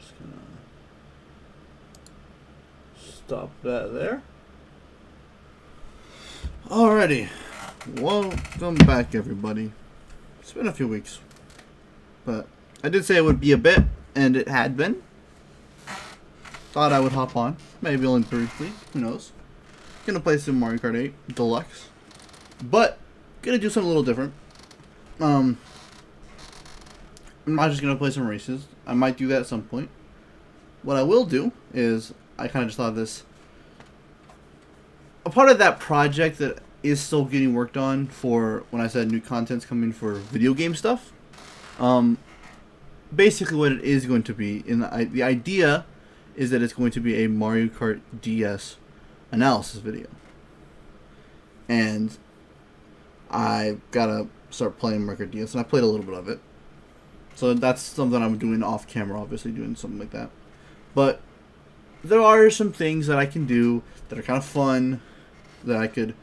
Just gonna stop that there. Alrighty. Welcome back, everybody. It's been a few weeks, but I did say it would be a bit, and it had been. Thought I would hop on, maybe only briefly, who knows. Gonna play some Mario Kart 8 Deluxe, but gonna do something a little different. I'm not just gonna play some races. I might do that at some point. What I will do is, I kind of just thought of this. A part of that project that is still getting worked on for when I said new content's coming for video game stuff. Basically, what it is going to be, the idea is that it's going to be a Mario Kart DS analysis video, and I gotta start playing Mario Kart DS, and I played a little bit of it. So that's something I'm doing off camera, obviously doing something like that. But there are some things that I can do that are kind of fun that I could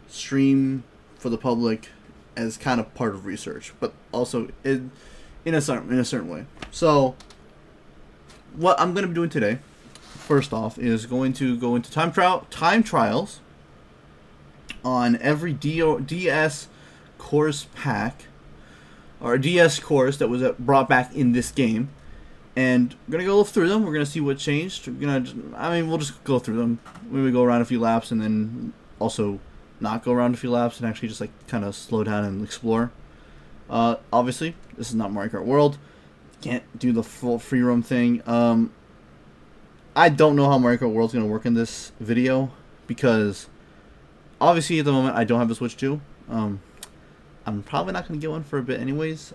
stream for the public as kind of part of research, but also in a certain way. So what I'm going to be doing today, first off, is going to go into time trials on every DS course pack, or DS course that was brought back in this game. And we're going to go through them. We're going to see what changed. We'll just go through them. We would go around a few laps and then also not go around a few laps and actually just like kind of slow down and explore. Obviously, this is not Mario Kart World. Can't do the full free roam thing. I don't know how Mario Kart World's going to work in this video because obviously at the moment I don't have a Switch 2. I'm probably not going to get one for a bit anyways.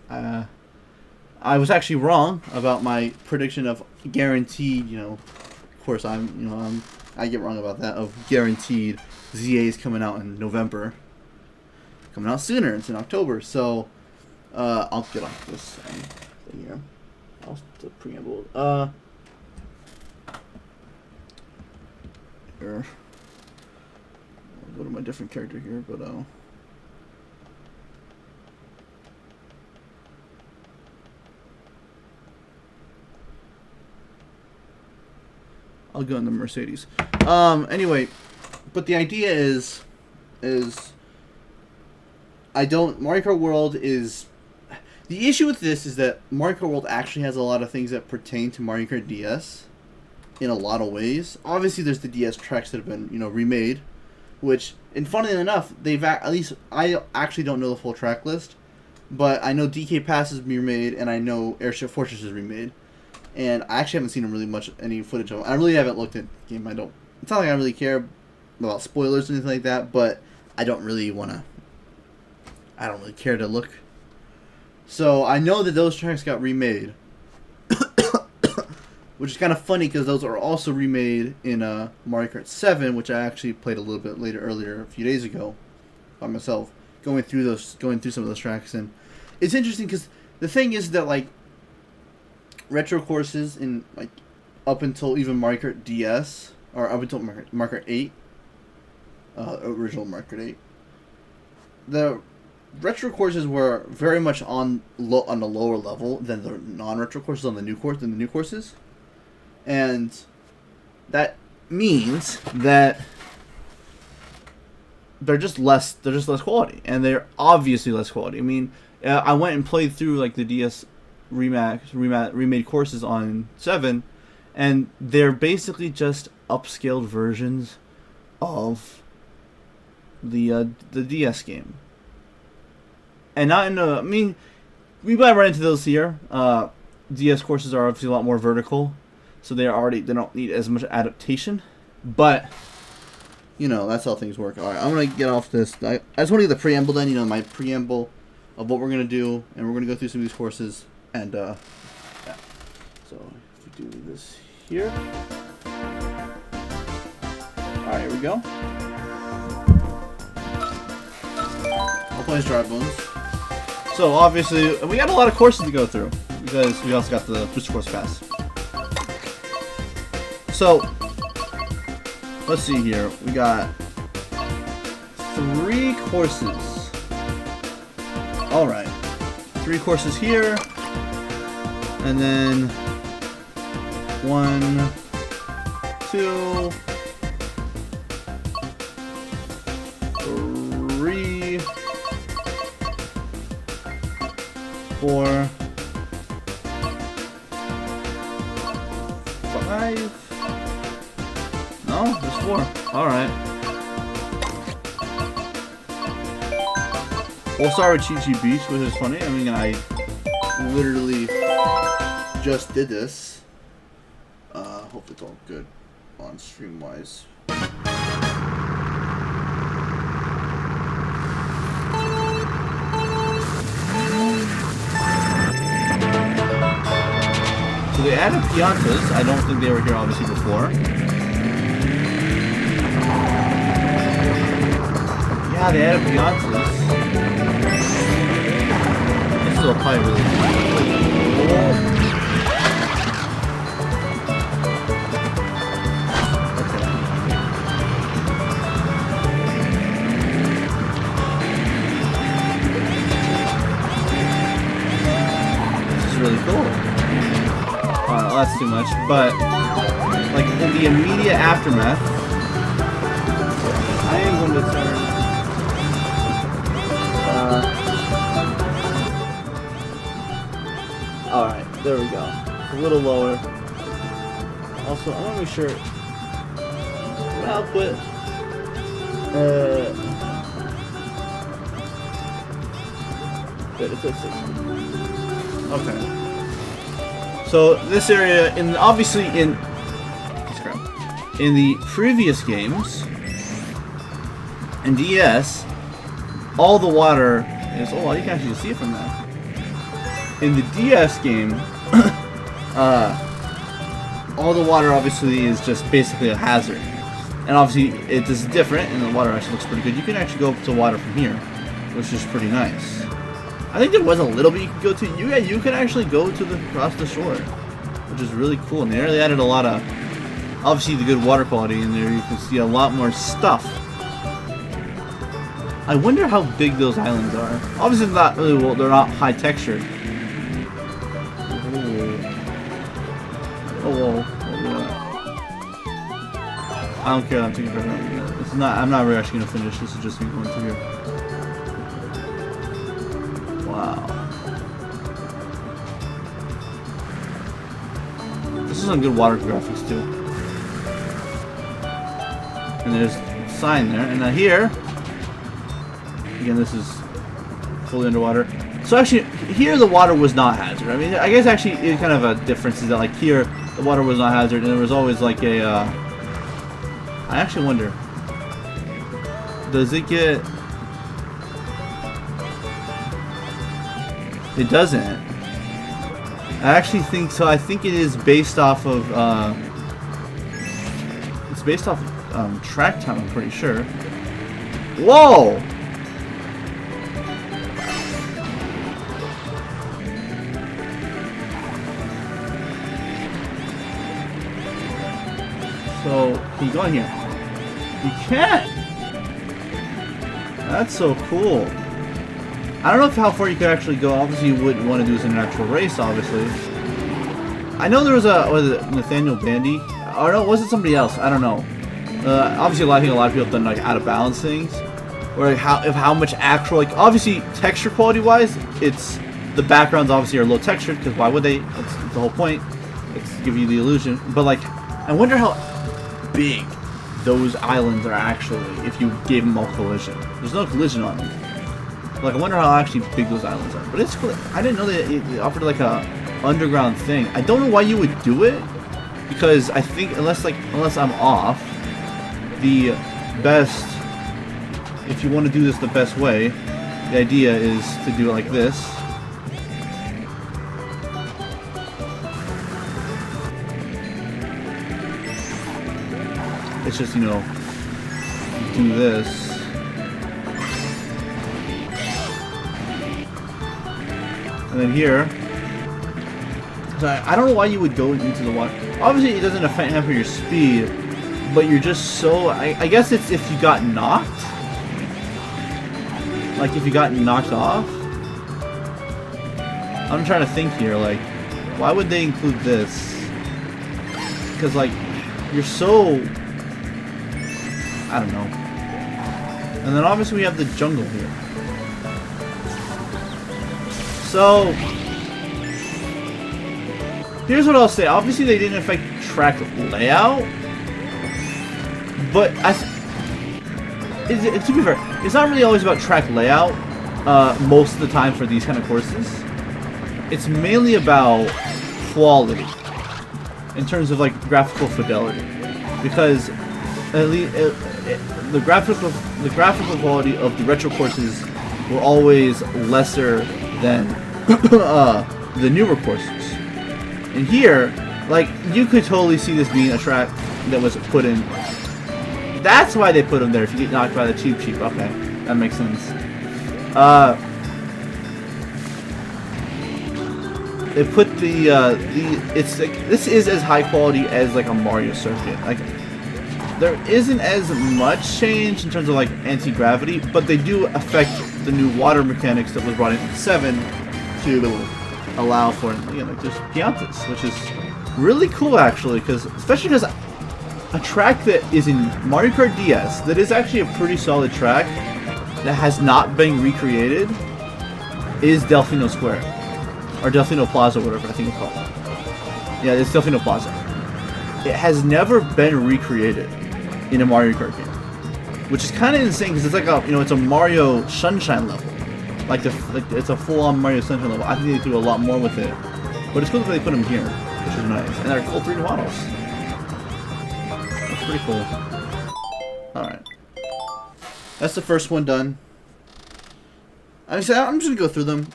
I was actually wrong about my prediction of guaranteed, of course I get wrong about that, of guaranteed ZAs coming out in November. Coming out sooner, it's in October, so I'll get off this thing here. I'll the preamble. Here. I'll go to my different character here, but I'll go in the Mercedes. Anyway, but the idea is Mario Kart World is, the issue with this is that Mario Kart World actually has a lot of things that pertain to Mario Kart DS in a lot of ways. Obviously, there's the DS tracks that have been, remade, which, and funnily enough, at least I actually don't know the full track list, but I know DK Pass is remade, and I know Airship Fortress is remade. And I actually haven't seen any footage of them. I really haven't looked at the game. It's not like I really care about spoilers or anything like that, but I don't really care to look. So I know that those tracks got remade, which is kind of funny because those are also remade in Mario Kart 7, which I actually played a little bit earlier, a few days ago, by myself, going through some of those tracks. And it's interesting because the thing is that retro courses in up until even Mario Kart DS, or up until Mario Kart 8, original Mario Kart 8, the retro courses were very much on a lower level than the non-retro courses on the new courses, and that means that they're just less quality, and they're obviously less quality. I mean, I went and played through the DS remade courses on 7, and they're basically just upscaled versions of the DS game. And we might run into those here. DS courses are obviously a lot more vertical, so they don't need as much adaptation, but that's how things work. Alright, I'm gonna get off this. I just want to get the preamble done, my preamble of what we're gonna do, and we're gonna go through some of these courses. And, yeah. So, if we do this here. Alright, here we go. I'll play as Dry Bones. So, obviously, we got a lot of courses to go through, because we also got the Booster Course Pass. So, let's see here. We got 3 courses. Alright. 3 courses here. And then 1, 2, 3, 4, 5. No, just 4. Alright. We'll start with Chi Chi Beach, which is funny. I mean, I literally just did this. Hope it's all good on stream-wise. So they added piazzas. I don't think they were here obviously before. Yeah, they added piazzas. This is probably really cool. Really cool. Well, that's too much, but like in the immediate aftermath, I am going to turn. All right, there we go. A little lower. Also, I want to make sure output. But it's at 60. Okay. So this area, obviously in the previous games, in DS, all the water is. Oh, well, you can actually see it from that. In the DS game, all the water obviously is just basically a hazard, and obviously it is different, and the water actually looks pretty good. You can actually go up to water from here, which is pretty nice. I think there was a little bit you could go to. You can actually go to across the shore, which is really cool. And they really added a lot of, obviously, the good water quality in there. You can see a lot more stuff. I wonder how big those islands are. Obviously, not really. Well, they're not high textured. Oh, whoa. I don't care. I'm taking forever. It's not. I'm not really actually gonna finish. This is just me going through here. Wow. This is some good water graphics too. And there's a sign there. And now here, again, this is fully underwater. So actually, here the water was not hazard. I mean, I guess actually it's kind of a difference is that like here the water was not hazard, and there was always like a. I actually wonder. Does it get? It doesn't. I actually think so. I think it is based off of. It's based off of track time. I'm pretty sure. Whoa! So can you go in here? You can't. That's so cool. I don't know how far you could actually go. Obviously, you wouldn't want to do this in an actual race, obviously. I know there was was it Nathaniel Bandy? Or no, was it somebody else? I don't know. Obviously, I think a lot of people have done like out of balance things, where how much actual like obviously texture quality wise, it's the backgrounds obviously are low textured because why would they? That's the whole point. It's to give you the illusion. But like, I wonder how big those islands are actually if you gave them all collision. There's no collision on them. Like, I wonder how actually big those islands are. But it's cool. I didn't know that it offered like a underground thing. I don't know why you would do it, because I think unless I'm off, the best, if you want to do this the best way, the idea is to do it like this. It's just, you know, do this. And then here, so I don't know why you would go into the water. Obviously, it doesn't hamper your speed, but you're just so. I guess it's if you got knocked. Like if you got knocked off. I'm trying to think here. Like, why would they include this? because like you're so, I don't know. And then obviously we have the jungle here. So here's what I'll say. Obviously they didn't affect track layout, but to be fair, it's not really always about track layout most of the time for these kind of courses. It's mainly about quality in terms of like graphical fidelity, because at least the graphical quality of the retro courses were always lesser than the newer courses. And here, like, you could totally see this being a track that was put in. That's why they put them there. If you get knocked by the cheap. Okay, that makes sense. They put it's like, this is as high quality as like a Mario circuit. Like, there isn't as much change in terms of like anti-gravity, but they do affect the new water mechanics that was brought in 7 to allow for, you know, like just Piantas, which is really cool actually, because especially because a track that is in Mario Kart DS that is actually a pretty solid track that has not been recreated is Delfino Square. Or Delfino Plaza, whatever I think it's called. Yeah, it's Delfino Plaza. It has never been recreated in a Mario Kart game, which is kind of insane because it's like a, you know, it's a Mario Sunshine level, like it's a full-on Mario Sunshine level. I think they do a lot more with it, but it's cool that they put them here, which is nice, and they're full 3D models. That's pretty cool. All right, that's the first one done. I'm just gonna go through them.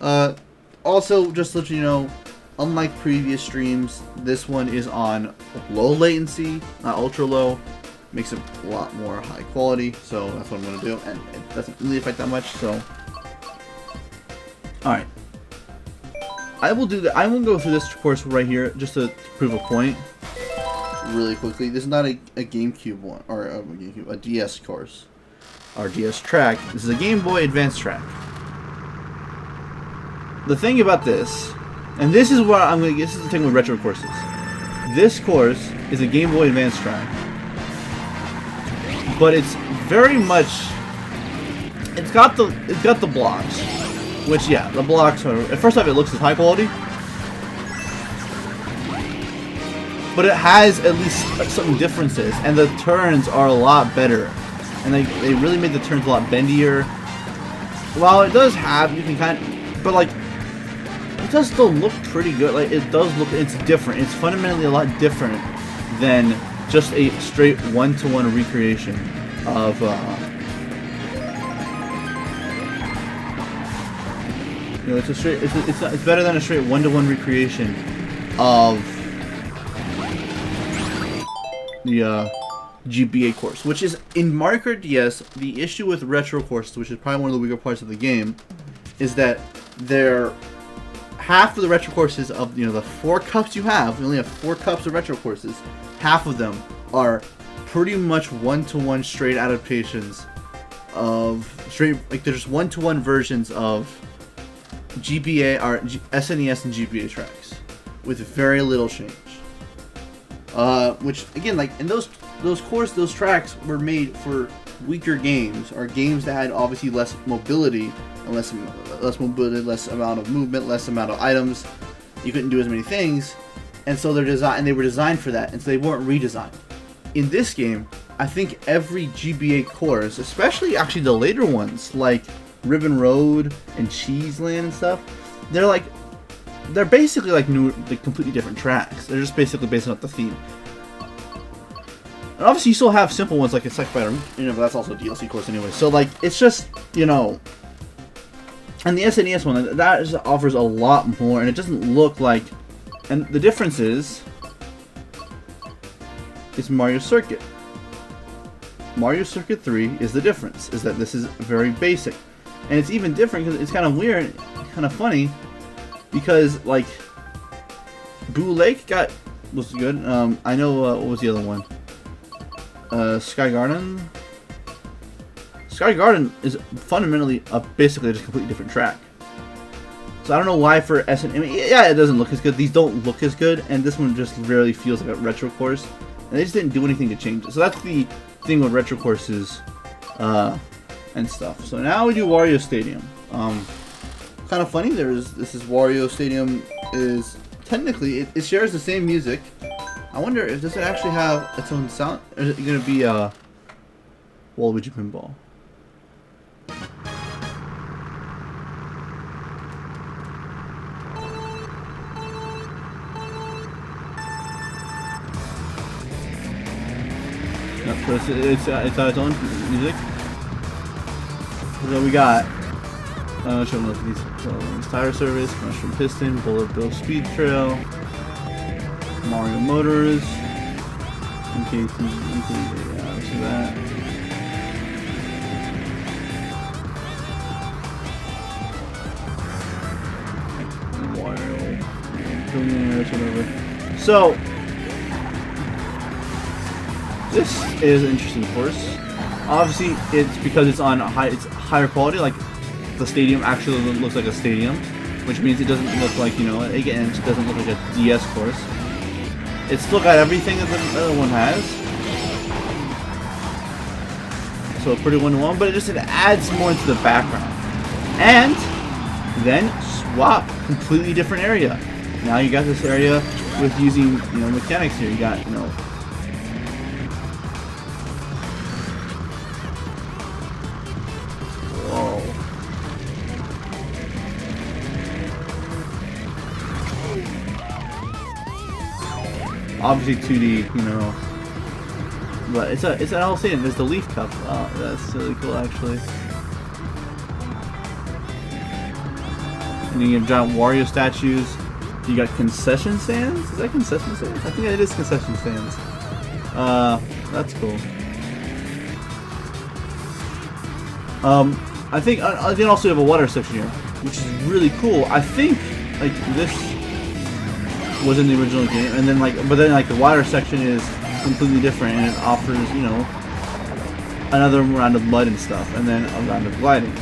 Also, just to let you know, unlike previous streams, this one is on low latency, not ultra low. Makes it a lot more high quality, so that's what I'm going to do, and it doesn't really affect that much, so. Alright. I will do that. I will go through this course right here, just to prove a point. Really quickly. This is not a GameCube one, or a DS course. Or DS track. This is a Game Boy Advance track. The thing about this, and this is what I'm going to, this is the thing with retro courses. This course is a Game Boy Advance track, but it's very much, it's got the blocks, which, yeah, the blocks are, at first off, it looks as high quality, but it has at least some differences, and the turns are a lot better, and they really made the turns a lot bendier. While it does have, you can kind of, but like, it does still look pretty good. Like, it does look, it's different. It's fundamentally a lot different than just a straight one-to-one recreation of you know, it's a straight, it's better than a straight one-to-one recreation of the GBA course, which is in Mario Kart DS. The issue with retro courses, which is probably one of the weaker parts of the game, is that they're half of the retro courses of, you know, the 4 cups you have, we only have 4 cups of retro courses. Half of them are pretty much one-to-one straight adaptations of straight, like they're just one-to-one versions of GBA or SNES and GBA tracks with very little change. Which again, like, and those tracks were made for weaker games, or games that had obviously less mobility. Less mobility, less amount of movement, less amount of items. You couldn't do as many things, and so they were designed for that, and so they weren't redesigned. In this game, I think every GBA course, especially actually the later ones like Ribbon Road and Cheese Land and stuff, they're basically like new, like completely different tracks. They're just basically based on the theme. And obviously, you still have simple ones like a Psych Fighter, you know, but that's also a DLC course anyway. So like, it's just, you know. And the SNES one, that just offers a lot more, and it doesn't look like, and the difference is Mario Circuit. Mario Circuit 3 is the difference, is that this is very basic. And it's even different because it's kind of weird, kind of funny, because, like, Boo Lake was good. I know, what was the other one? Sky Garden? Sky Garden is fundamentally basically just a completely different track. So I don't know why for SN. I mean, yeah, it doesn't look as good. These don't look as good, and this one just really feels like a retro course. And they just didn't do anything to change it. So that's the thing with retro courses and stuff. So now we do Wario Stadium. Kind of funny. This is Wario Stadium is technically it shares the same music. I wonder if does it actually have its own sound, or is it gonna be Waluigi Pinball? No, it's its own music. So we got show these tire service, Mushroom Piston, Bullet Bill Speed Trail, Mario Motors, MKT, so that. Wario, whatever. So this is an interesting course. Obviously, it's because it's on it's higher quality. Like the stadium actually looks like a stadium, which means it doesn't look like, you know, again, it doesn't look like a DS course. It's still got everything that the other one has, so a pretty one-to-one. But it adds more into the background, and then swap completely different area. Now you got this area with using, you know, mechanics here. You got, you know, obviously 2D, you know, but it's an whole scene. There's the Leaf Cup. Wow, that's really cool, actually. And you have giant Wario statues. You got concession stands. Is that concession stands? I think it is concession stands. That's cool. I think then also you have a water section here, which is really cool. I think like this was in the original game, and then but then the water section is completely different, and it offers, you know, another round of mud and stuff, and then a round of gliding,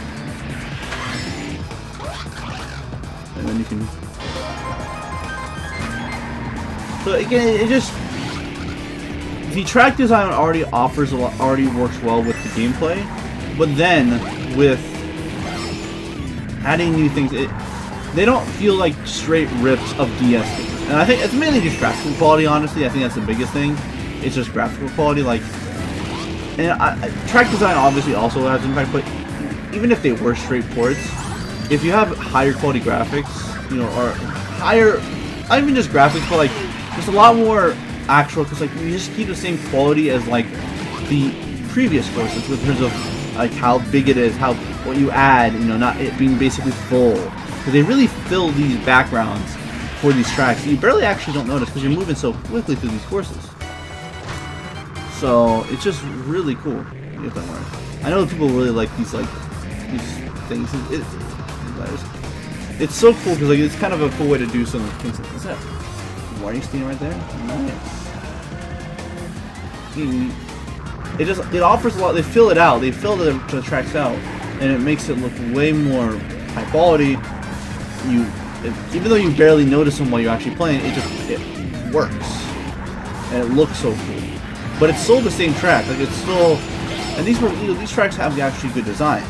and then you can. So again, it just the track design already offers a lot, already works well with the gameplay, but then with adding new things, they don't feel like straight rips of DS games. And I think it's mainly just graphical quality, honestly. I think that's the biggest thing. It's just graphical quality. Like, and track design obviously also has impact, but even if they were straight ports, if you have higher quality graphics, you know, or higher, not even just graphics, but like just a lot more actual, because like you just keep the same quality as like the previous courses in terms of like how big it is, what you add, you know, not it being basically full, because they really fill these backgrounds for these tracks. You barely actually don't notice because you're moving so quickly through these courses. So it's just really cool. I know people really like these things. It's so cool because like it's kind of a cool way to do some things. What's that? Wario Stadium right there. Nice. It offers a lot. They fill it out. They fill the tracks out, and it makes it look way more high quality. Even though you barely notice them while you're actually playing, it works, and it looks so cool. But it's still the same track. Like it's still, and these tracks have actually good design.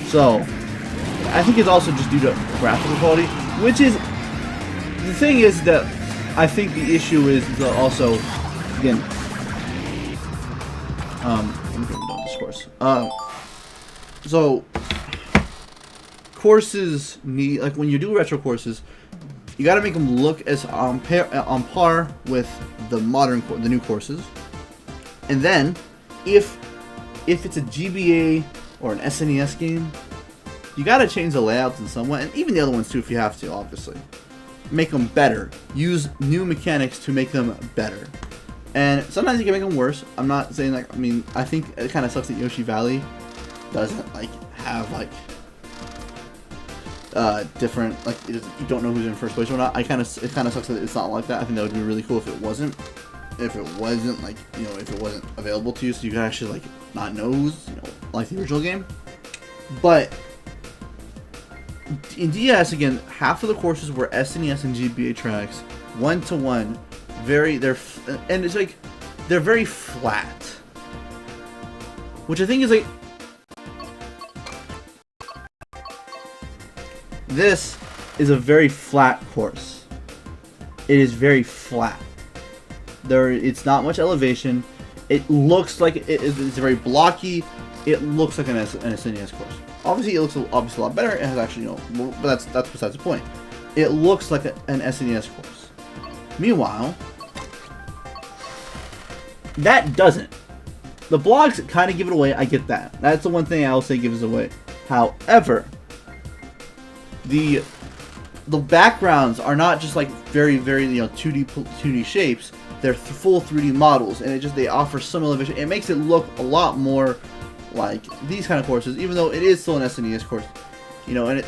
So I think it's also just due to graphical quality, which is the thing is that I think the issue is also again. I'm going down this course. So courses need, like when you do retro courses, you got to make them look as on par with the new courses. And then if it's a GBA or an SNES game, you got to change the layouts in some way, and even the other ones too if you have to, obviously. Make them better. Use new mechanics to make them better. And sometimes you can make them worse. I'm not saying like, I mean, I think it kind of sucks that Yoshi Valley doesn't like have like different, like you don't know who's in first place or not. It kind of sucks that it's not like that. I think that would be really cool if it wasn't. If it wasn't like, you know, if it wasn't available to you, so you could actually like not know who's, you know, like the original game. But in DS again, half of the courses were SNES and GBA tracks, 1-to-1. And it's like they're very flat, which I think is like this is a very flat course. It is very flat. It's not much elevation. It looks like it's very blocky. It looks like an SNES course. Obviously, it looks obviously a lot better. It has actually, but that's besides the point. It looks like an SNES course. Meanwhile, that doesn't. The blogs kind of give it away. I get that. That's the one thing I will say gives it away. However, the backgrounds are not just like very 2D shapes. They're full 3D models, and they offer some elevation. It makes it look a lot more like these kind of courses, even though it is still an SNES course, and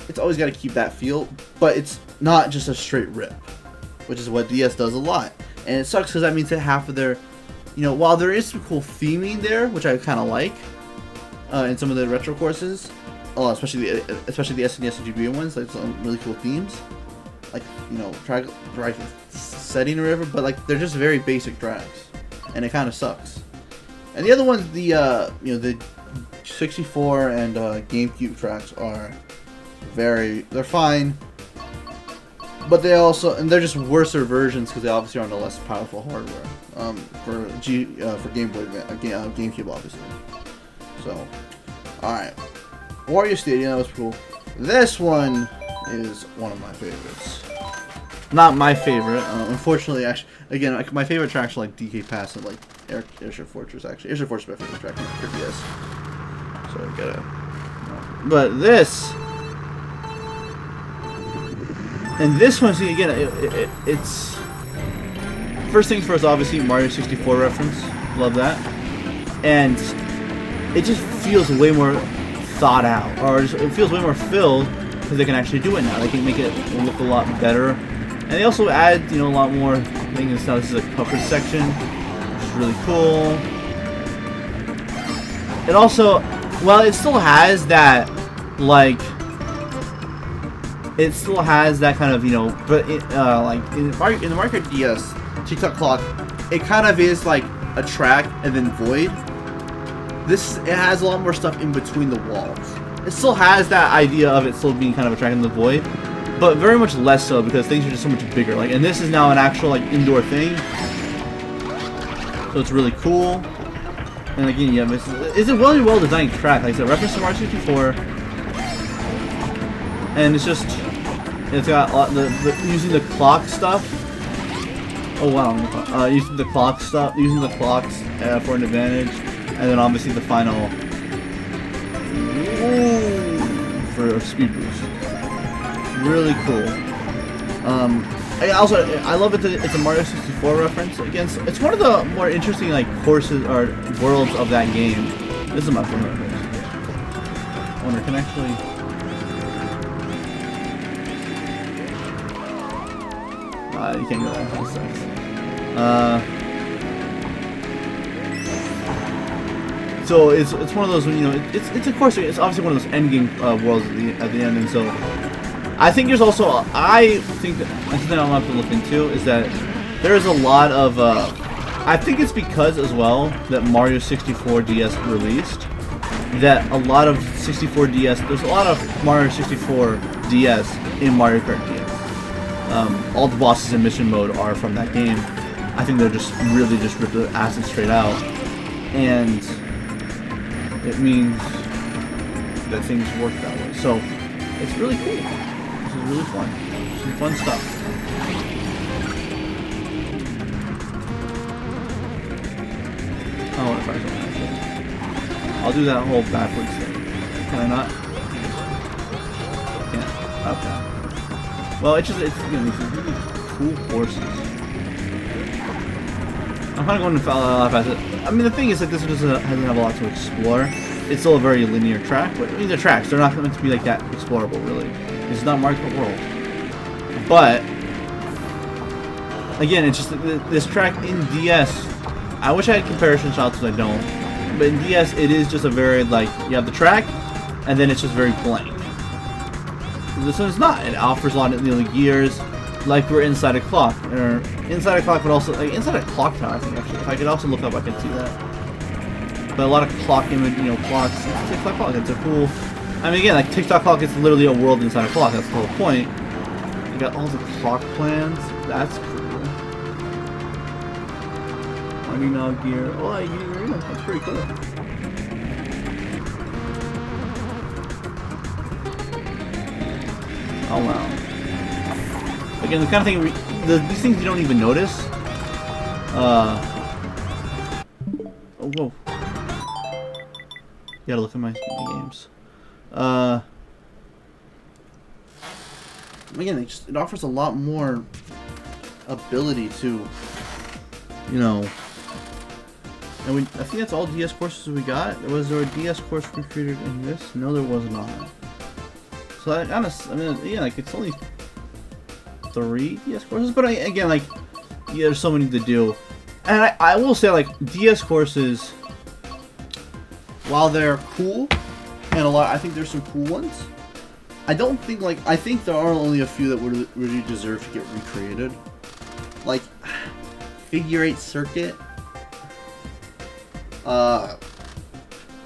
it's always got to keep that feel, but it's not just a straight rip, which is what DS does a lot. And it sucks because that means that half of their, while there is some cool theming there, which I kind of like, in some of the retro courses, especially the SNES and GBA ones, like some really cool themes, like track setting or whatever, but like they're just very basic tracks, and it kind of sucks. And the other ones, the 64 and GameCube tracks are they're fine, but they're just worser versions because they obviously are on the less powerful hardware for Game Boy, GameCube obviously. So, all right, Wario Stadium, that was cool. This one is one of my favorites. Not my favorite, unfortunately. Actually, again, like, my favorite tracks are like DK Pass and like Airship Fortress. Actually, Airship Fortress is my favorite track for DS. So I gotta. But this, and this one, see again, it's first things first. Obviously, Mario 64 reference. Love that, and it just feels way more thought out, or it feels way more filled because they can actually do it now. They can make it look a lot better. And they also add, a lot more things. Now this is a covered section, which is really cool. It also, it still has that, it still has that kind of, but it, like in the Mario Kart DS TikTok clock, it kind of is like a track and then void. It has a lot more stuff in between the walls. It still has that idea of it still being kind of a track in the void, but very much less so because things are just so much bigger. And this is now an actual indoor thing, so it's really cool. And again, yeah, it's a really well designed track. Like I said, reference to Mario 64, and it's got a lot using the clock stuff. Oh wow, using the clocks for an advantage, and then obviously the final for a speed boost. Really cool. I love it that it's a Mario 64 reference. Again, it's one of the more interesting courses or worlds of that game. This is my favorite course. I wonder, can actually. You can't go there. That sucks. So it's one of those it's a course. It's obviously one of those end game worlds at the end, and so. I think there's also, something I'll have to look into is that there's a lot of, I think it's because as well that Mario 64 DS released, that a lot of 64 DS, there's a lot of Mario 64 DS in Mario Kart DS. All the bosses in mission mode are from that game. I think they're just really just ripped the acid straight out, and it means that things work that way. So it's really cool. Really fun. Some fun stuff. I want to try something actually. I'll do that whole backwards thing. Can I not? Can't. Okay. Well, it's these really cool courses. I'm kind of going to follow off as it. I mean, the thing is that this doesn't have a lot to explore. It's still a very linear track, but they're tracks. They're not meant to be like that explorable, really. It's not Mario Kart World. But again, it's just this track in DS. I wish I had comparison shots, because I don't. But in DS, it is just a very you have the track, and then it's just very blank. this one is not. It offers a lot of gears, like we're inside a clock, or inside a clock, but also like inside a clock tower. I think actually, if I could also look up, I could see that. But a lot of clock image, clocks. TikTok clock. It's a cool. I mean, again, like TikTok clock is literally a world inside a clock. That's the whole point. You got all the clock plans. That's cool. Arena gear. Oh, I get arena. That's pretty cool. Oh wow. Again, the kind of thing these things you don't even notice. Oh, whoa. You gotta look at my games. Again, it offers a lot more ability to, and I think that's all DS courses we got. Was there a DS course recreated in this? No, there was not. So it's only 3 DS courses, but again, there's so many to do. And I will say, DS courses, while they're cool, and I think there's some cool ones, I don't think, I think there are only a few that would really deserve to get recreated. Like, Figure 8 Circuit. Why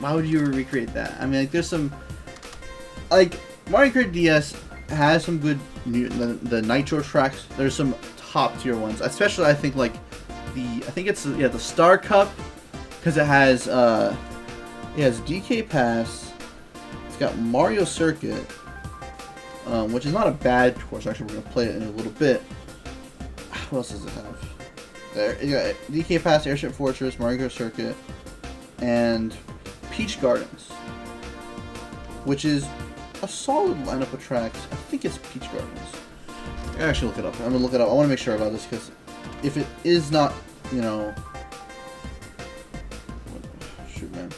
would you recreate that? I mean, there's some, Mario Kart DS has some good the Nitro tracks. There's some top tier ones, especially I think the Star Cup, because it has DK Pass. It's got Mario Circuit, which is not a bad course. Actually, we're gonna play it in a little bit. What else does it have? There you got DK Pass, Airship Fortress, Mario Kart Circuit, and Peach Gardens, which is a solid lineup of tracks. I think it's Peach Gardens. I gotta actually look it up. I'm gonna look it up. I want to make sure about this, because if it is not, shoot, man.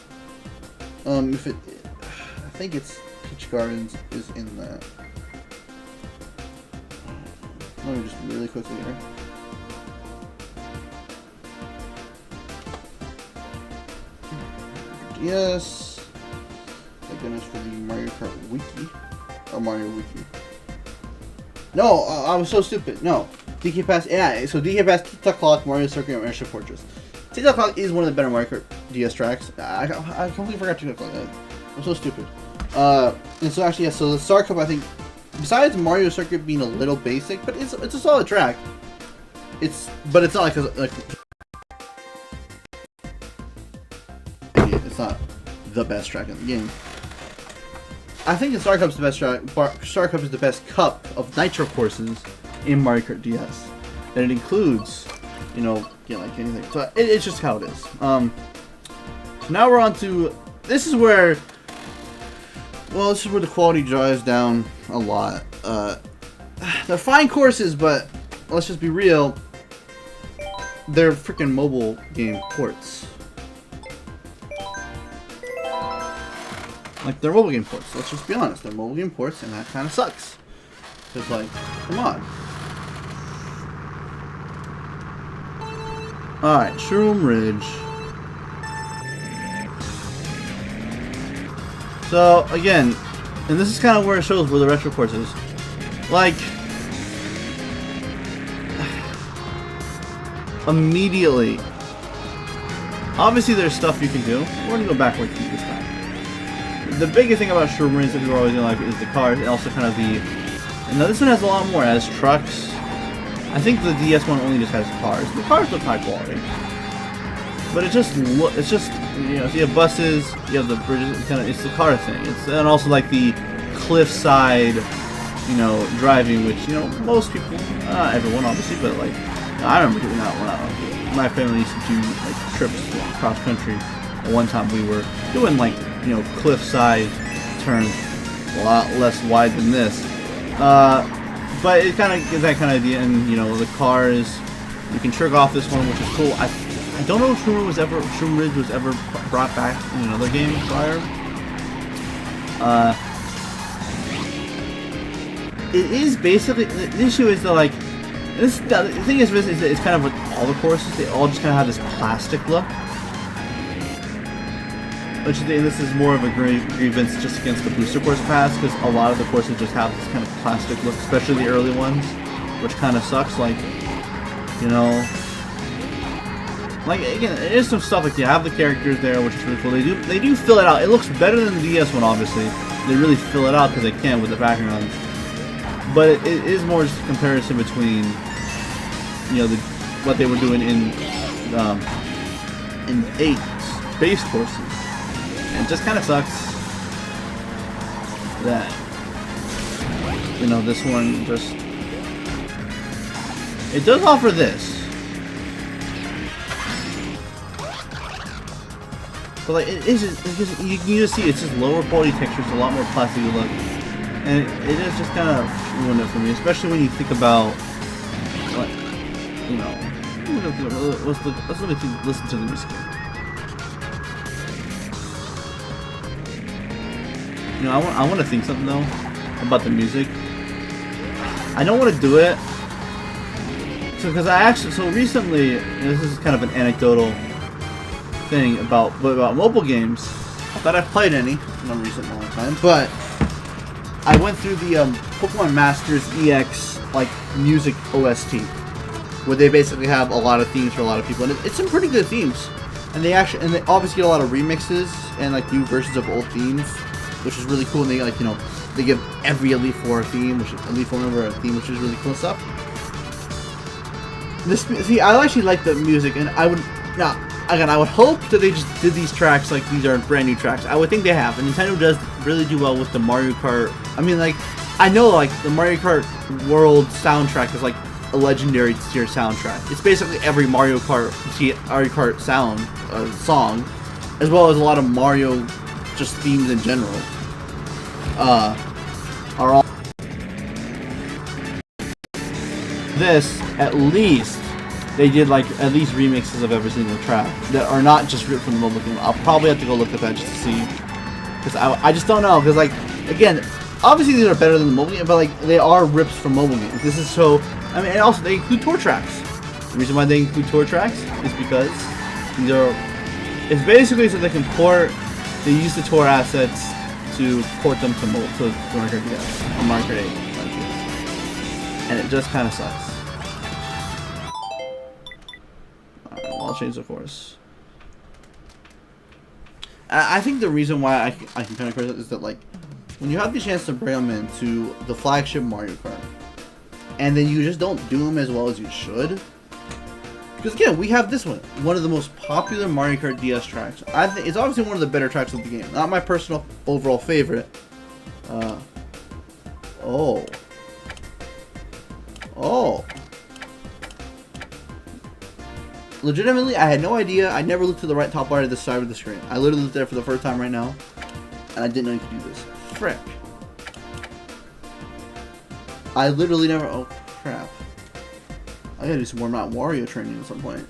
If it, I think it's Peach Gardens is in that. Let me just really quickly here. Yes. Thank goodness for the Mario Kart Wiki. Or Mario Wiki. No, I was so stupid. No. DK Pass, yeah, so DK Pass, TikTok Clock, Mario Circuit, and Airship Fortress. TikTok Clock is one of the better Mario Kart DS tracks. I completely forgot TikTok Clock. I'm so stupid. And so actually, yeah, so the Star Cup, I think, besides Mario Circuit being a little basic, but it's a solid track. But it's not like it's not the best track in the game. I think the Star Cup's the best track. Star Cup is the best cup of Nitro courses in Mario Kart DS. And it includes, like anything. So it's just how it is. So now we're on to, this is where the quality drives down a lot. They're fine courses, but let's just be real. They're freaking mobile game ports. They're mobile game ports. Let's just be honest. They're mobile game ports, and that kind of sucks. Because, come on. Alright, Shroom Ridge. So, again, and this is kind of where it shows where the retro course is. Immediately. Obviously, there's stuff you can do. We're going to go backwards this time. The biggest thing about Shroom Ridge that people are always going to like is the cars, and also kind of the... And now this one has a lot more. It has trucks. I think the DS one only just has cars. The cars look high quality. But it's just, so you have buses, you have the bridges, it's the car thing. And also the cliffside, driving, which, most people, not everyone obviously, but I remember doing that when my family used to do trips cross country. One time we were doing cliffside turns, a lot less wide than this. But it kind of gives that kind of idea, and the cars, you can trick off this one, which is cool. I don't know if Shroom Ridge was ever brought back in another game prior. It is basically, the issue is that the thing is it's kind of like all the courses, they all just kind of have this plastic look. which this is more of a grievance just against the booster course pass, because a lot of the courses just have this kind of plastic look, especially the early ones, which kind of sucks. Like, you know, like again, there's some stuff like you have the characters there, which is really cool. They do fill it out. It looks better than the DS one, obviously. They really fill it out because they can with the backgrounds. But it is more just a comparison between, you know, what they were doing in 8 space courses. And it just kind of sucks that, you know, this one just, it does offer this. But like, it is just, you can just see it's just lower quality textures, a lot more plastic look. And it is just kind of ruined it for me, especially when you think about, like, you know, let's listen to the music. You know, I want to think something though about the music. I don't want to do it, so recently, this is kind of an anecdotal thing about mobile games. Not that I've played any in a recent long time, but I went through the Pokemon Masters EX like music OST, where they basically have a lot of themes for a lot of people, and it's some pretty good themes. And they obviously get a lot of remixes and like new versions of old themes, which is really cool. And they like, you know, they give every Elite Four a theme, Elite Four member a theme, which is really cool stuff. I actually like the music, and I would hope that they just did these tracks like these are brand new tracks. I would think they have, and Nintendo does really do well with the Mario Kart. I mean, like, I know like the Mario Kart World soundtrack is like a legendary tier soundtrack. It's basically every Mario Kart song, as well as a lot of Mario just themes in general. Are all this at least. They did like at least remixes of every single track that are not just ripped from the mobile game. I'll probably have to go look at that just to see, because I just don't know. Because like, again, obviously these are better than the mobile game, but like they are rips from mobile games. This is so. I mean, and also they include tour tracks. The reason why they include tour tracks is because these are. It's basically so they can port. They use the tour assets to port them to Mario Kart DS or Mario Kart 8, and it just kind of sucks. I'll change the course. I think the reason why I can kind of criticize it is that, like, when you have the chance to bring them into the flagship Mario Kart, and then you just don't do them as well as you should. Because again, we have this one of the most popular Mario Kart DS tracks. I think it's obviously one of the better tracks of the game. Not my personal overall favorite. Oh. Legitimately, I had no idea. I never looked to the right top right of the side of the screen. I literally looked there for the first time right now, and I didn't know you could do this. Frick. I literally never. Oh crap! I gotta do some more Mount Wario training at some point.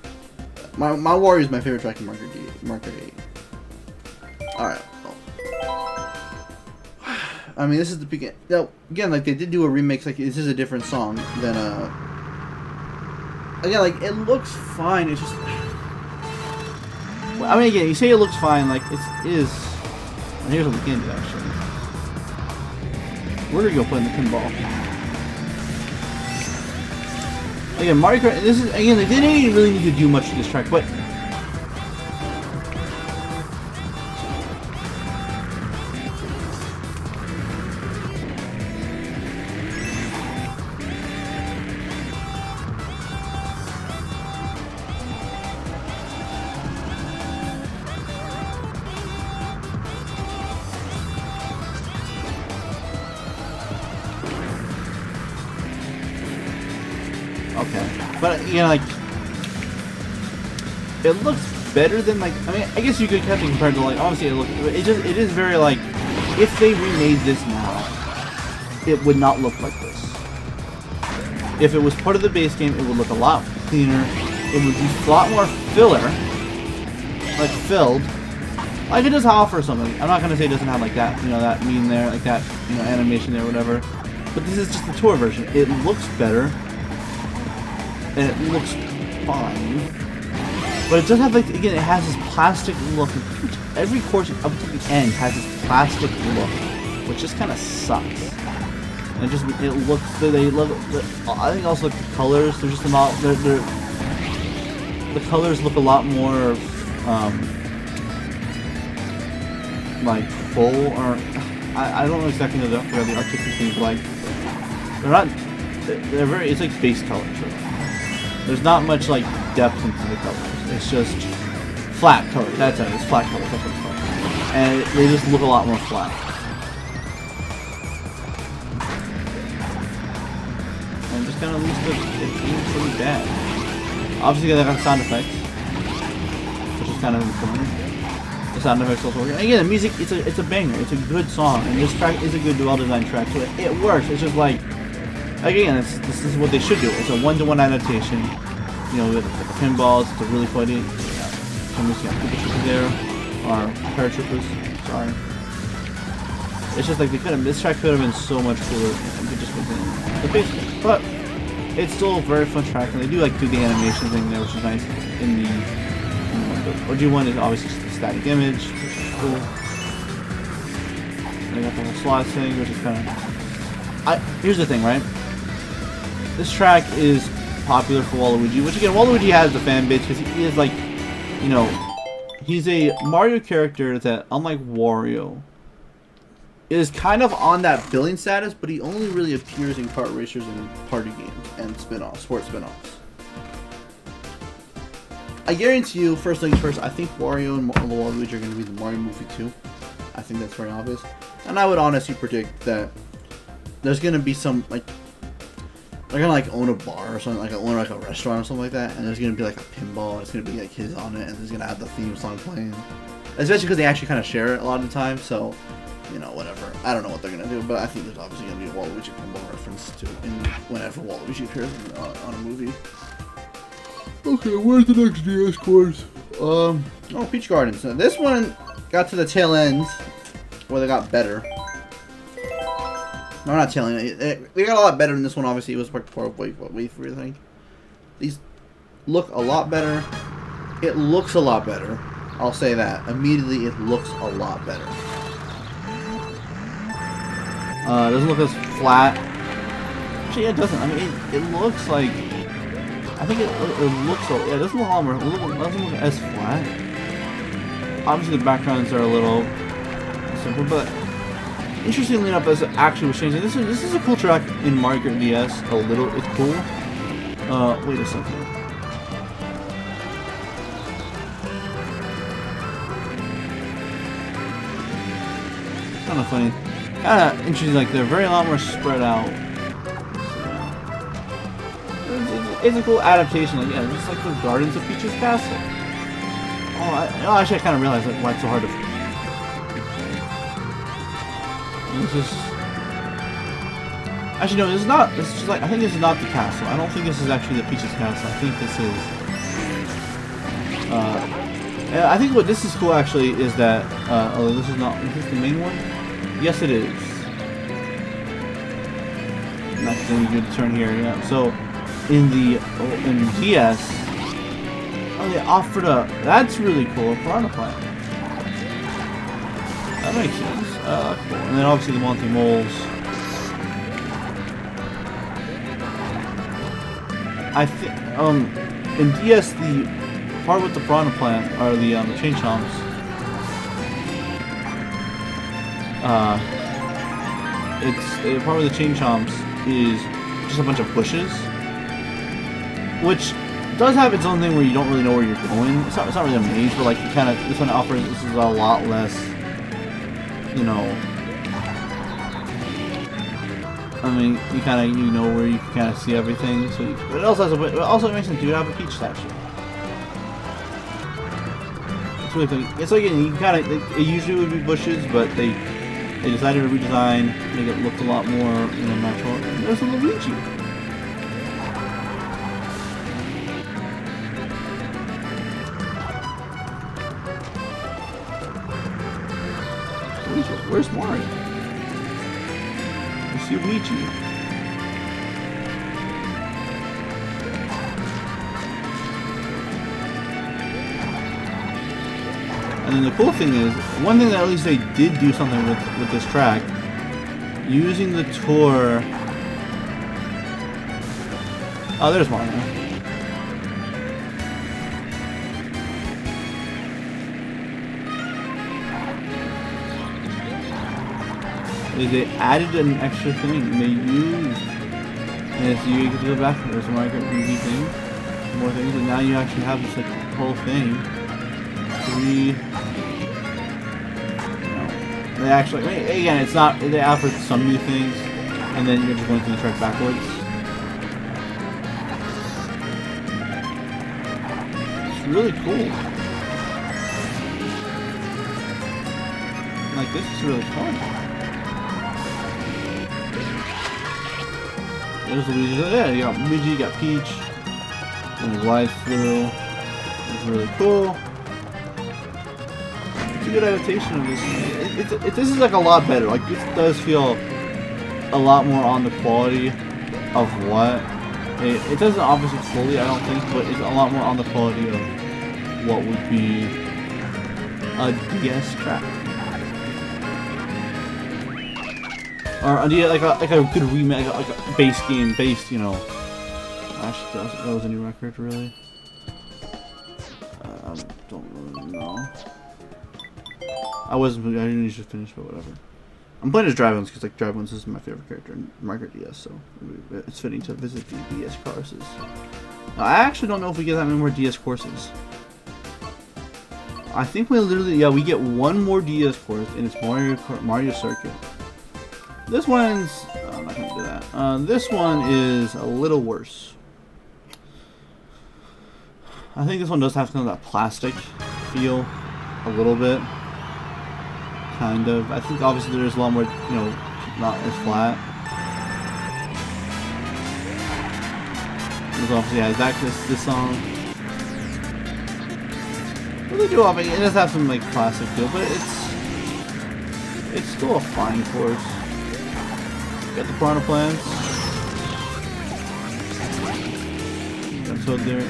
My Wario is my favorite track in Mario Kart 8. All right. Oh. I mean, this is the beginning. Now, again, like they did do a remix. Like this is a different song than Again, like, it looks fine, it's just... Well, I mean, again, you say it looks fine, like, it is... And here's what we can do, actually. We're gonna go play in the pinball. Again, Mario Kart, this is, again, they didn't really need to do much to this track, but... Okay, but you know, like, it looks better than like. I mean, I guess you could have to compare to like. Obviously, it is very like. If they remade this now, it would not look like this. If it was part of the base game, it would look a lot cleaner. It would be a lot more filler, like filled. Like it does offer something. I'm not gonna say it doesn't have like that, you know, that meme there, like that, you know, animation there, whatever. But this is just the tour version. It looks better. And it looks fine, but it does have like, again, it has this plastic look. every course up to the end has this plastic look, which just kind of sucks. And it looks. They love. I think also the colors. They're just about. The colors look a lot more like full, or I don't know exactly the artistic things, but like they're not. They're very. It's like base colors. Right? There's not much like depth into the colors. It's just flat colors. That's it. It's flat colors. That's what it's called. And they just look a lot more flat. And just kind of leaves it being pretty bad. Obviously, they got sound effects, which is kind of important. The sound effects also work. And again, the music, it's a banger. It's a good song, and this track is a good, well-designed track. So it works. It's just like, again, this is what they should do. It's a one-to-one adaptation. You know, with the pinballs, it's a really funny. People troopers there, or paratroopers. Sorry. It's just like this track could have been so much cooler if we could just put the base game. But it's still a very fun track, and they do like do the animation thing there, which is nice. In the OG1 is obviously just a static image, which is cool. And they got the whole slot thing, which is kind of. Here's the thing, right? This track is popular for Waluigi, which again, Waluigi has the fan base because he is like, you know, he's a Mario character that, unlike Wario, is kind of on that billing status, but he only really appears in kart racers and party games and spin-offs, sports spin-offs. I guarantee you, first things first, I think Wario and Waluigi are going to be the Mario movie too. I think that's very obvious. And I would honestly predict that there's going to be some, like, they're going to, like, own a bar or something, like, own, like, a restaurant or something like that, and there's going to be, like, a pinball, and it's going to be, like, his on it, and he's going to have the theme song playing. Especially because they actually kind of share it a lot of the time, so, you know, whatever. I don't know what they're going to do, but I think there's obviously going to be a Waluigi pinball reference to whenever Waluigi appears on a movie. Okay, where's the next DS course? Oh, Peach Gardens. So this one got to the tail end, where they got better. No, not tail end. They got a lot better than this one, obviously. It was part of Wave 3, I think. These look a lot better. It looks a lot better. I'll say that. Immediately, it looks a lot better. It doesn't look as flat. Actually, yeah, it doesn't. I mean, it looks like... I think it looks... Yeah, it doesn't look all more... It doesn't look as flat. Obviously, the backgrounds are a little simple, but... Interestingly enough, as it actually was changing, this is a cool track in Mario Kart DS. A little... It's cool. Wait a second. Kind of funny. Kind of interesting, like they're a lot more spread out. It's a cool adaptation, like, yeah, just like the Gardens of Peach's Castle. Actually I kind of realized like, why it's so hard to... It's just... Actually no, it's not, it's just like, I think this is not the castle. I don't think this is actually the Peach's Castle. I think this is... I think what this is cool actually is that, this is not, is this the main one? Yes, it is. Not doing a good turn here. Yeah. So, in DS, they offered a. That's really cool. A piranha plant. That makes sense. Cool. And then obviously the Monty Moles. I think in DS the part with the piranha plant are the chain chomps. It's part of the chain chomps is just a bunch of bushes, which does have its own thing where you don't really know where you're going. It's not really a maze, but like you kind of this one offers this is a lot less, you know. I mean, you know where you can kind of see everything. So, but it also has it also makes sense. You have a peach statue. It's really funny. It's like you kind of it usually would be bushes, but they decided to redesign, make it look a lot more, you know, natural. And there's a Luigi. Where's Mario? I see Luigi. And then the cool thing is, one thing that at least they did do something with this track, using the tour. Oh, there's Mario. They added an extra thing. They used, and so you get to go back. There's a Mario Kart BB thing, more things, and now you actually have this like whole thing. They actually, again, it's not, they offer some new things, and then you're just going through the track backwards. It's really cool. Like, this is really fun. There's Luigi. Yeah, you got Luigi, you got Peach, and his wife through. It's really cool. It's a good adaptation of this. This is like a lot better. Like, this does feel a lot more on the quality of what. It doesn't obviously fully, I don't think, but it's a lot more on the quality of what would be a DS track. Or like a good remake, like a base game based, you know. Actually, that was a new record, really. I don't really know. I didn't usually finish, but whatever. I'm playing as Drivens because like Drivens is my favorite character in Mario Kart DS, so it's fitting to visit the DS courses. I actually don't know if we get that many more DS courses. I think we literally, we get one more DS course, and it's Mario Circuit. This one's, I'm not gonna do that. This one is a little worse. I think this one does have kind of that plastic feel, a little bit. Kind of. I think obviously there's a lot more, you know, not as flat. This obviously has this song. What they do, I mean, it does have some like classic feel, but it's still a fine course. Got the piranha plants. And so there,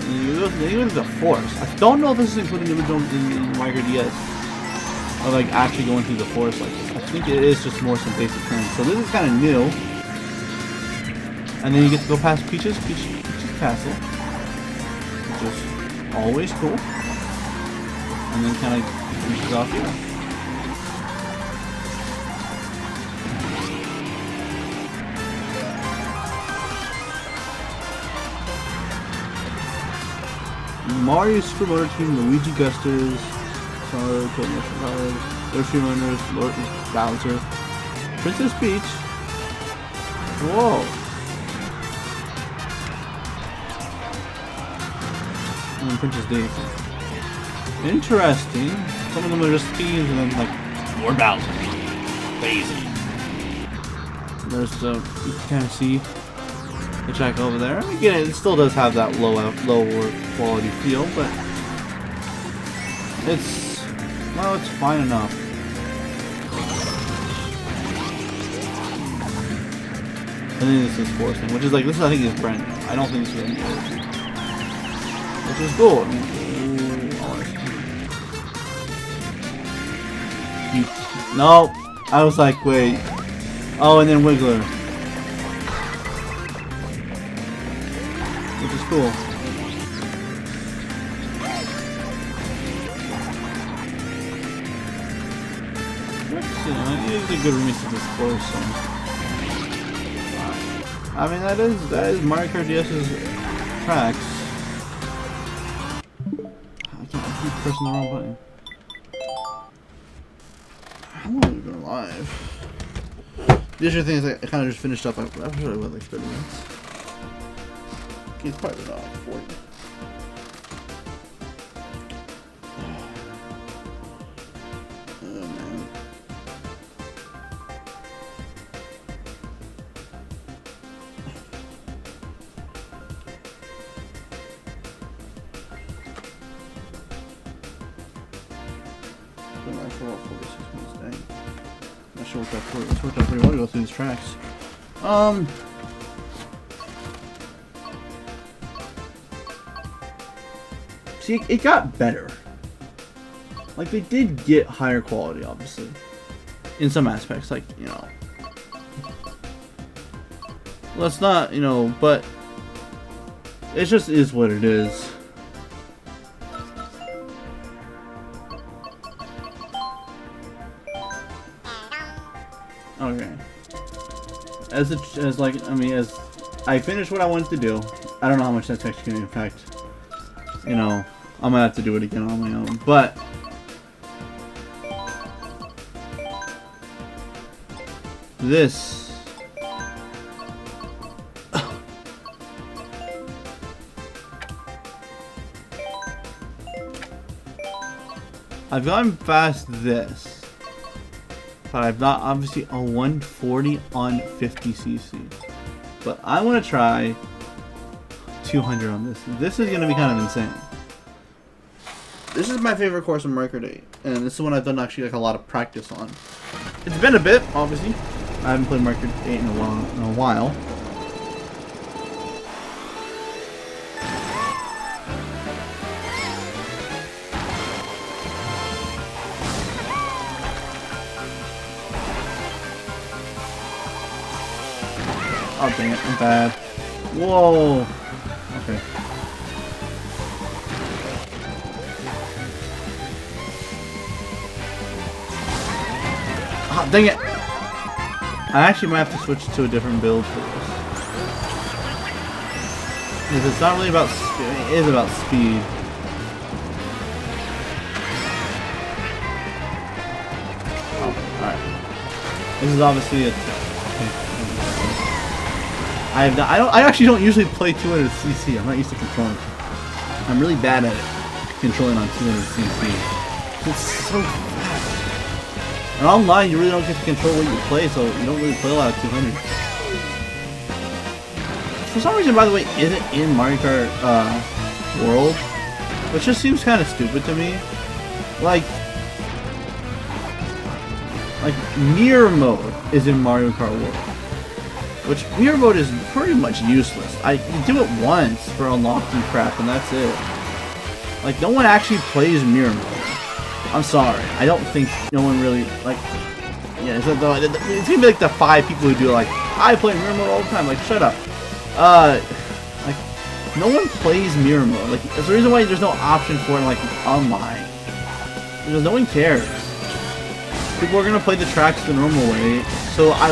even the forest. I don't know if this is including the original in Mario Kart DS. Or like actually going through the forest like this. I think it is just more some basic turns. So this is kind of new. And then you get to go past Peach's castle, which is always cool. And then kind of finishes off here. Mario Super Motor Team, Luigi Gusters, Yoshi Runners, Lord Bowser, Princess Peach. Whoa! And Princess Daisy. Interesting. Some of them are just teams, and then like Lord Bowser, Daisy. There's you can kind of see the track over there. Again, it still does have that lower quality feel, but it's fine enough. I think this is forced thing, which is like this. I think is brand new. I don't think this is any old, which is cool. No, I was like, wait. Oh, and then Wiggler. Which is cool. It's a good remix of this course. So. I mean, that is Mario Kart DS's tracks. I keep pressing the wrong button. How long have we been live? The issue thing is I kind of just finished up. I really went like 30 minutes. Okay, it's probably not 40. It's worked out pretty well to go through these tracks. See, it got better. like they did get higher quality, obviously, in some aspects. Like, you know, let's not, you know, but it just is what it is. Okay. As I finished what I wanted to do. I don't know how much that's actually going to impact. You know, I'm gonna have to do it again on my own. But this. I've gotten past this, but I've not obviously a 140 on 50cc. But I want to try 200 on this. This is gonna be kind of insane. This is my favorite course in Mario Kart 8, and this is one I've done actually like a lot of practice on. It's been a bit, obviously. I haven't played Mario Kart 8 in a while. Oh dang it, I'm bad. Whoa! Okay. Ah, dang it! I actually might have to switch to a different build for this. Because it's not really about speed, it is about speed. Oh, alright. This is obviously a... I actually don't usually play 200cc. I'm not used to controlling. I'm really bad at it, controlling on 200cc. It's so fast. And online, you really don't get to control what you play, so you don't really play a lot of 200. For some reason, by the way, isn't in Mario Kart World, which just seems kind of stupid to me. Like mirror mode is in Mario Kart World. Which, mirror mode is pretty much useless. You do it once for unlocking crap, and that's it. Like, no one actually plays mirror mode. I'm sorry. I don't think no one really, like... Yeah, it's gonna be like the 5 people who do, like, I play mirror mode all the time. Like, shut up. Like, no one plays mirror mode. Like, that's the reason why there's no option for it, like, online. Because no one cares. People are gonna play the tracks the normal way. So I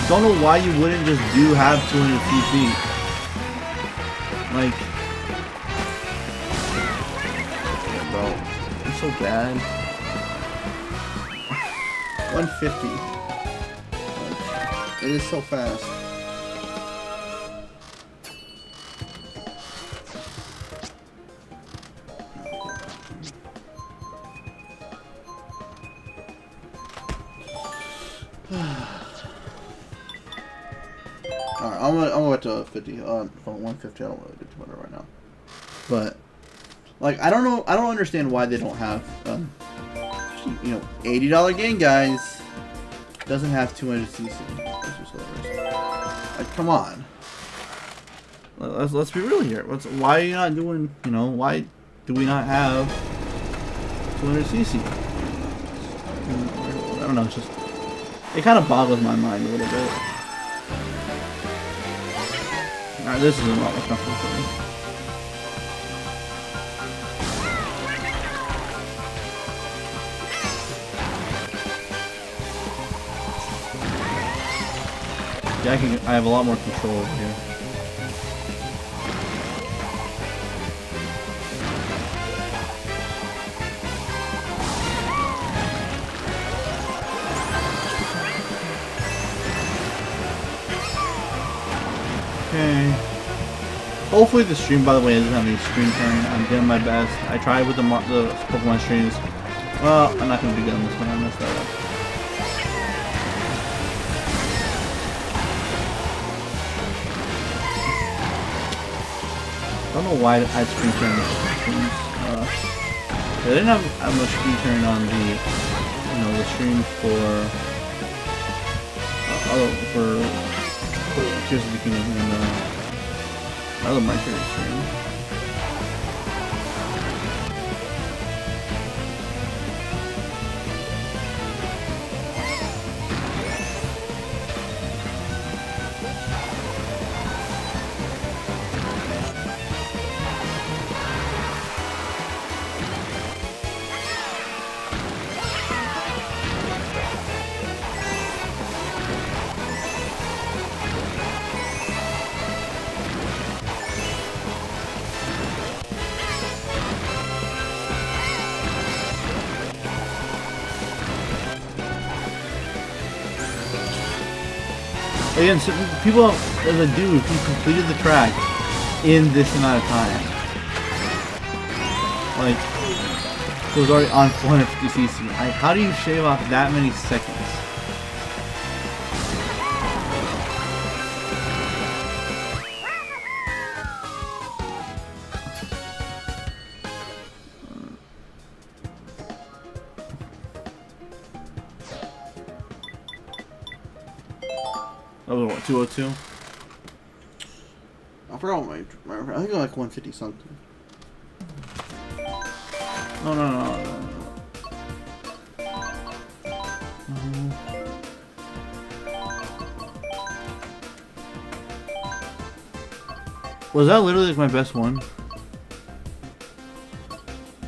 don't know why you wouldn't just have 200cc. Like, bro, I'm so bad. 150. It is so fast. Alright, I'm gonna go to 50. From 150, I don't really do 200 right now. But, like, I don't know. I don't understand why they don't have, you know, $80 game, guys. Doesn't have 200cc. Like, come on. Let's be real here. Why are you not doing? You know, why do we not have 200cc? I don't know. It's just it kind of boggles my mind a little bit. Alright, this is a lot more comfortable for me. Yeah, I have a lot more control over here. Okay. Hopefully the stream, by the way, doesn't have any screen tearing. I'm doing my best. I tried with the Pokemon streams. Well, I'm not going to be good on this one. I messed that up. I don't know why I had screen tearing on the streams. They didn't have much screen tearing on the, you know, the streams for Tears of the Kingdom and other Mario Kart stream. Again, so people are like, dude, you completed the track in this amount of time. Like, it was already on 450cc. Like, how do you shave off that many seconds? That was what, 202? I forgot what my I think it was like 150 something. No. Was that literally like my best one?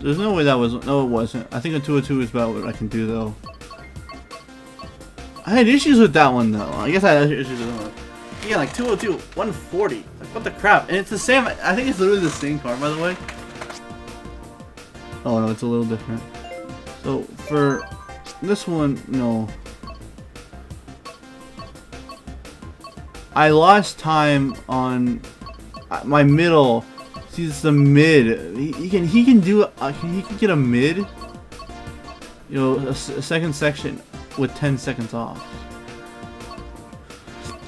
There's no way that was. No, it wasn't. I think a 202 is about what I can do though. I had issues with that one though. I guess I had issues with that one. Yeah, like 202, 140. Like what the crap? And it's the same. I think it's literally the same car, by the way. Oh no, it's a little different. So for this one, no. I lost time on my middle. See, it's the mid. He can do. He can get a mid. You know, a second section with 10 seconds off.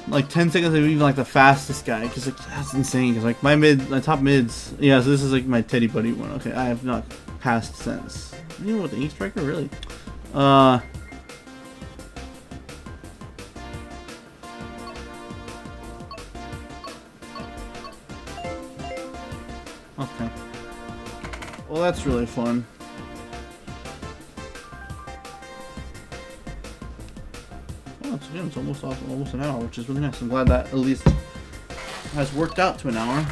Like 10 seconds of even like the fastest guy, because like that's insane. Because like my top mids. Yeah, so this is like my Teddy Buddy one. Okay, I have not passed since. You know what, the Ink Striker, really? Okay. Well, that's really fun. Oh, it's almost off, almost an hour, which is really nice. I'm glad that at least has worked out to an hour.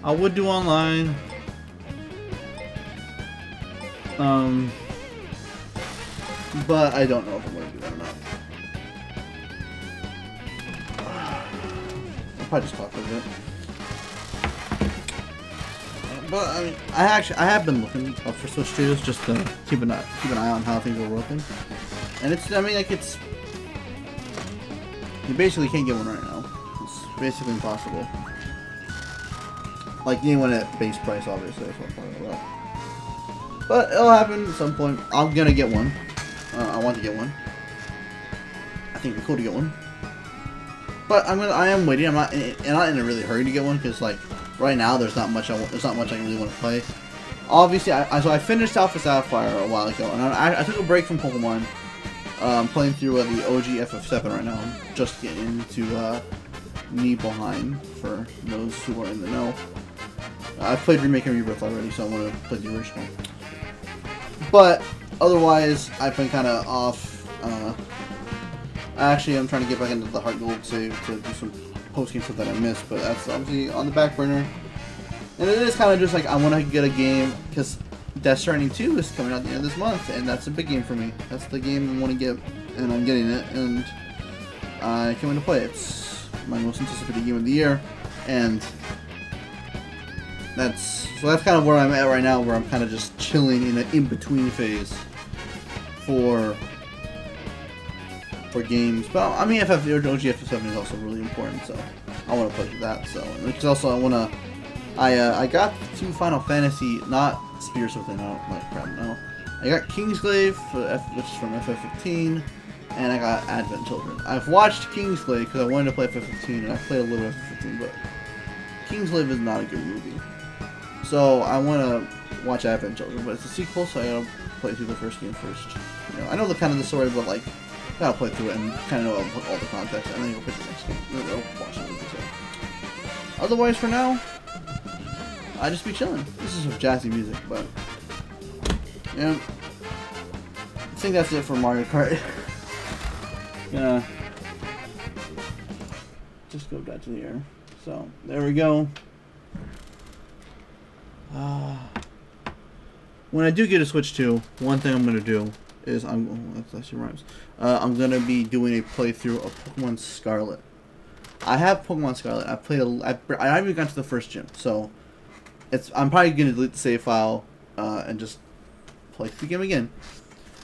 I would do online. But I don't know if I'm going to do that or not. I'll probably just talk a bit. But I mean, I have been looking up for Switch studios just to keep an eye on how things are working. And it's, I mean, like it's, you basically can't get one right now. It's basically impossible. Like getting one at base price, obviously. That's what I'm talking about. But it'll happen at some point. I'm gonna get one. I want to get one. I think it'd be cool to get one. But I am waiting. I'm not in a really hurry to get one because like right now there's not much I really want to play. Obviously, so I finished Alpha Sapphire a while ago, and I took a break from Pokemon. Playing through the OG FF7 right now. I'm just getting into Nibelheim for those who are in the know. I've played Remake and Rebirth already, so I want to play the original. But otherwise, I've been kind of off. Actually, I'm trying to get back into the Heart Gold save to do some post-game stuff that I missed, but that's obviously on the back burner. And it is kind of just like I want to get a game because Death Stranding 2 is coming out at the end of this month, and that's a big game for me. That's the game I want to get, and I'm getting it, and I can't wait to play it. It's my most anticipated game of the year, and that's kind of where I'm at right now, where I'm kind of just chilling in an in-between phase for games. But I mean, OG FF7 is also really important, so I want to play that. So because also I got 2 Final Fantasy, not Spears Within, I don't like crap now. I got Kingsglaive, which is from FF15, and I got Advent Children. I've watched Kingsglaive because I wanted to play FF15, and I played a little bit of FF15, but Kingsglaive is not a good movie. So I want to watch Advent Children, but it's a sequel, so I gotta play through the first game first. You know, I know the kind of the story, but like, I gotta play through it and kind of know all the context, and then go pick the next game. I'll watch the movie. So. Otherwise, for now, I just be chilling. This is some jazzy music, but yeah, I think that's it for Mario Kart. Gonna just go back to the air. So there we go. When I do get a Switch 2, one thing I'm gonna do is that's actually rhymes. I'm gonna be doing a playthrough of Pokemon Scarlet. I have Pokemon Scarlet. I played I haven't even gotten to the first gym, so I'm probably gonna delete the save file and just play the game again.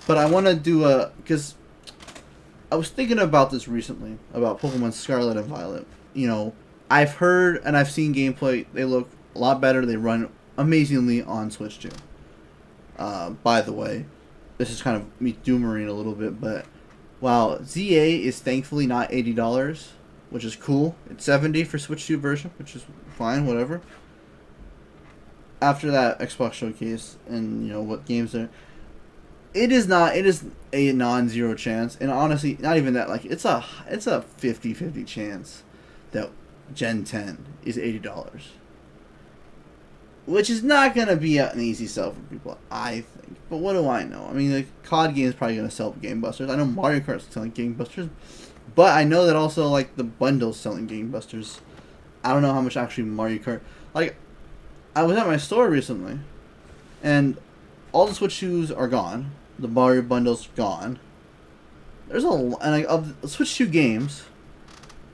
But I want to do because I was thinking about this recently about Pokemon Scarlet and Violet. You know, I've heard and I've seen gameplay. They look a lot better. They run amazingly on Switch too. By the way, this is kind of me doomerine a little bit, but wow, ZA is thankfully not $80, which is cool. It's $70 for Switch 2 version, which is fine, whatever. After that Xbox showcase and what games are, it is a non-zero chance, and honestly, not even that. Like it's a 50-50 chance that Gen 10 is $80. Which is not going to be an easy sell for people, I think. But what do I know? I mean, the COD game is probably going to sell Gamebusters. I know Mario Kart's selling Gamebusters. But I know that also, like, the bundle's selling Gamebusters. I don't know how much actually Mario Kart... Like, I was at my store recently, and all the Switch shoes are gone. The Mario bundle's gone. There's of the Switch 2 games...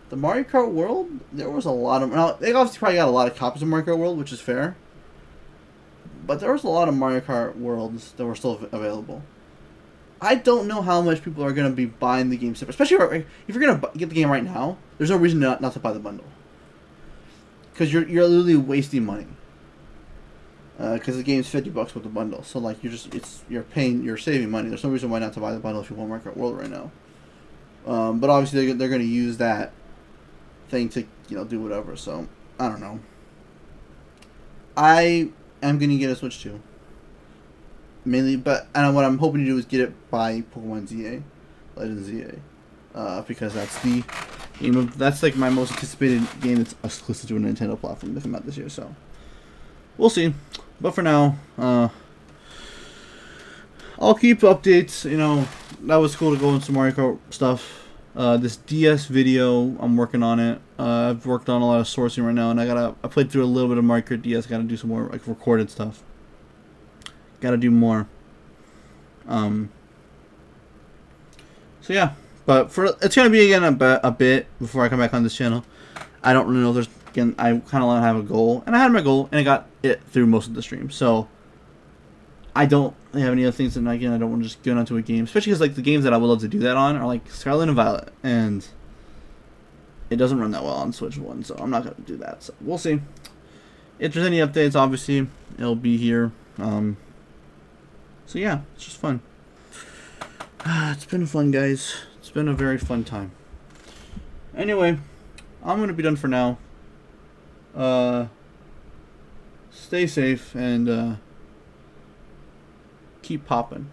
The Mario Kart World, there was a lot of... Now, they obviously probably got a lot of copies of Mario Kart World, which is fair. But there was a lot of Mario Kart Worlds that were still available. I don't know how much people are going to be buying the game, especially if you're going to get the game right now. There's no reason not to buy the bundle, because you're literally wasting money. Because the game's $50 with the bundle, so like you're saving money. There's no reason why not to buy the bundle if you want Mario Kart World right now. But obviously they're going to use that thing to do whatever. So I don't know. I'm going to get a Switch 2. Mainly, and what I'm hoping to do is get it by Pokemon ZA. Legends ZA. Because that's the game that's like my most anticipated game that's exclusive to a Nintendo platform to come out this year, so we'll see. But for now, I'll keep updates. That was cool to go into some Mario Kart stuff. This DS video, I'm working on it. I've worked on a lot of sourcing right now, and I played through a little bit of Mario Kart DS. Gotta do some more like recorded stuff. Gotta do more. So yeah, but it's gonna be again a bit before I come back on this channel. I don't really know. I kind of want to have a goal, and I had my goal, and I got it through most of the stream. So I don't have any other things, and again, I don't want to just get onto a game, especially because like the games that I would love to do that on are like Scarlet and Violet, and it doesn't run that well on Switch 1, so I'm not gonna do that. So we'll see. If there's any updates, obviously it'll be here. So yeah, it's just fun. It's been fun, guys. It's been a very fun time. Anyway, I'm gonna be done for now. Stay safe and keep popping.